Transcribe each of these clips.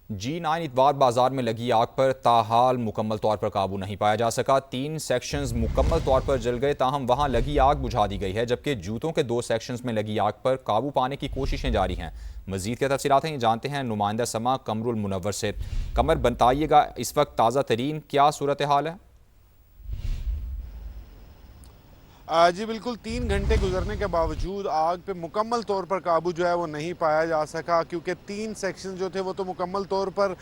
G9 इतवार बाजार में लगी आग पर ताहाल मुकम्मल तौर पर काबू नहीं पाया जा सका। 3 सेक्शंस मुकम्मल तौर पर जल गए, ताहम वहां लगी आग बुझा दी गई है, जबकि जूतों के 2 सेक्शंस में लगी आग पर काबू पाने की कोशिशें जारी हैं। मजीद क्या तफसीलात हैं, ये जानते हैं नुमाइंदा समा कमरुल मुनव्वर से। कमर, बताइएगा इस वक्त ताज़ा तरीन क्या सूरत हाल है? जी बिल्कुल, 3 घंटे गुजरने के बावजूद आग पे मुकम्मल तौर पर काबू जो है वो नहीं पाया जा सका, क्योंकि 3 सेक्शन जो थे वो तो मुकम्मल तौर पर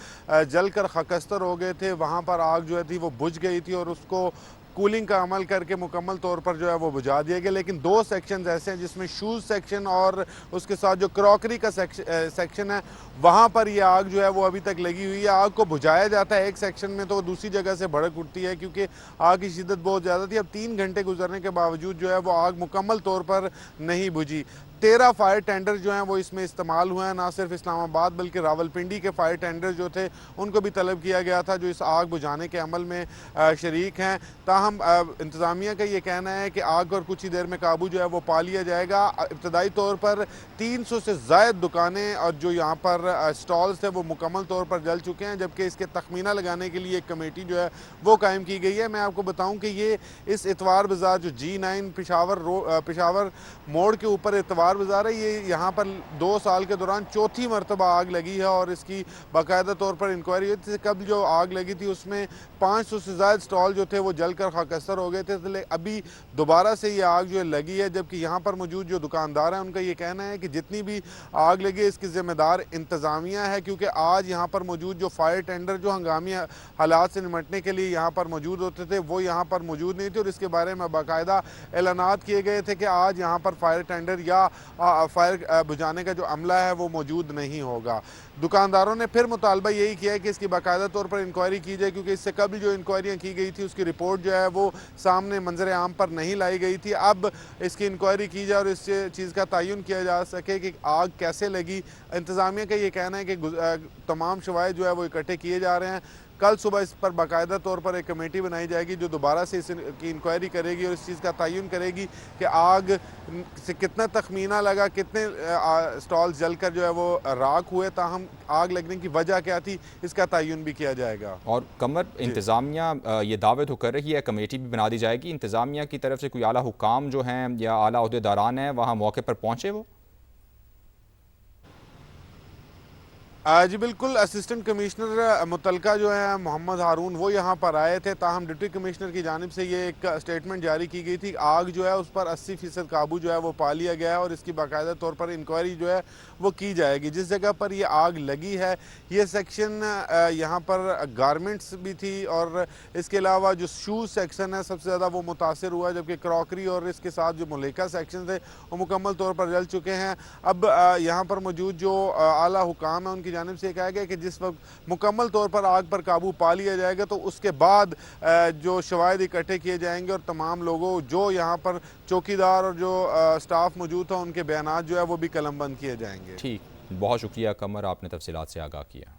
जल कर खकस्तर हो गए थे। वहाँ पर आग जो है थी वो बुझ गई थी और उसको कूलिंग का अमल करके मुकम्मल तौर पर जो है वो बुझा दिया गया। लेकिन 2 सेक्शन ऐसे हैं जिसमें शूज़ सेक्शन और उसके साथ जो क्रॉकरी का सेक्शन है, वहाँ पर ये आग जो है वो अभी तक लगी हुई है। आग को बुझाया जाता है एक सेक्शन में तो दूसरी जगह से भड़क उठती है, क्योंकि आग की शिद्दत बहुत ज़्यादा थी। अब 3 घंटे गुजरने के बावजूद जो है वो आग मुकम्मल तौर पर नहीं बुझी। 13 फायर टेंडर जो हैं वो इसमें इस्तेमाल हुए हैं। ना सिर्फ इस्लामाबाद बल्कि रावलपिंडी के फायर टेंडर जो थे उनको भी तलब किया गया था, जो इस आग बुझाने के अमल में शरीक हैं। ताहम इंतज़ामिया का ये कहना है कि आग पर कुछ ही देर में काबू जो है वो पा लिया जाएगा। इब्तदाई तौर पर 300 से ज़ायद दुकानें और जो यहाँ पर स्टॉल्स थे वो मुकम्मल तौर पर जल चुके हैं, जबकि इसके तखमीना लगाने के लिए एक कमेटी जो है वो कायम की गई है। मैं आपको बताऊँ कि ये इस इतवार बाज़ार जो G9 पेशावर मोड़ के ऊपर इतवार बाज़ार है, ये यहाँ पर 2 साल के दौरान चौथी मरतबा आग लगी है और इसकी बाकायदा तौर पर इंक्वायरी हुई थी। कब जो आग लगी थी उसमें 500 से ज़्यादा स्टॉल जो थे वो जलकर खाकस्तर हो गए थे। इसलिए अभी दोबारा से ये आग जो है लगी है, जबकि यहाँ पर मौजूद जो दुकानदार हैं उनका ये कहना है कि जितनी भी आग लगी है इसकी ज़िम्मेदार इंतज़ामिया है, क्योंकि आज यहाँ पर मौजूद जो फायर टेंडर जो हंगामी हालात से निमटने के लिए यहाँ पर मौजूद होते थे वो यहाँ पर मौजूद नहीं थे और इसके बारे में बाकायदा ऐलानात किए गए थे कि आज यहाँ पर फायर टेंडर या फायर बुझाने का जो अमला है वो मौजूद नहीं होगा। दुकानदारों ने फिर मुतालबा यही किया है कि इसकी बाकायदा तौर पर इंक्वायरी की जाए, क्योंकि इससे कबल जो इंक्वायरियाँ की गई थी उसकी रिपोर्ट जो है वो सामने मंजर आम पर नहीं लाई गई थी। अब इसकी इंक्वायरी की जाए और इस चीज़ का तयन किया जा सके कि आग कैसे लगी। इंतज़ामिया का ये कहना है कि तमाम शवाहिद जो है वो इकट्ठे किए जा रहे हैं। कल सुबह इस पर बाकायदा तौर पर एक कमेटी बनाई जाएगी जो दोबारा से इसकी इंक्वायरी करेगी और इस चीज़ का तयन करेगी कि आग से कितना तखमीना लगा, कितने स्टॉल जलकर जो है वो राख हुए, ताहम आग लगने की वजह क्या थी, इसका तयन भी किया जाएगा। और कमर, इंतज़ामिया ये दावे तो कर रही है, कमेटी भी बना दी जाएगी। इंतज़ामिया की तरफ से कोई आला हुकाम जो हैं या आला ओहदेदारान हैं वहाँ मौके पर पहुँचे वो? जी बिल्कुल, असिस्टेंट कमिश्नर मुतलका जो है मोहम्मद हारून वो यहाँ पर आए थे। ताहम डिप्टी कमिश्नर की जानिब से ये एक स्टेटमेंट जारी की गई थी। आग जो है उस पर 80% काबू जो है वो पा लिया गया है और इसकी बाकायदा तौर पर इंक्वायरी जो है वो की जाएगी। जिस जगह पर ये आग लगी है ये सेक्शन यहाँ पर गारमेंट्स भी थी और इसके अलावा जो शूज़ सेक्शन है सबसे ज़्यादा वो मुतासर हुआ, जबकि क्रॉकरी और इसके साथ जो मुलेका सेक्शन थे वो मुकम्मल तौर पर जल चुके हैं। अब यहाँ पर मौजूद जो आला हुकाम है उनकी जानिब से कहा गया कि जिस वक्त मुकम्मल तौर पर आग पर काबू पा लिया जाएगा तो उसके बाद जो शवाहिद इकट्ठे किए जाएंगे और तमाम लोगों जो यहाँ पर चौकीदार और जो स्टाफ मौजूद था उनके बयानात जो है वो भी कलमबंद किए जाएंगे। ठीक, बहुत शुक्रिया कमर, आपने तफसीलात से आगाह किया।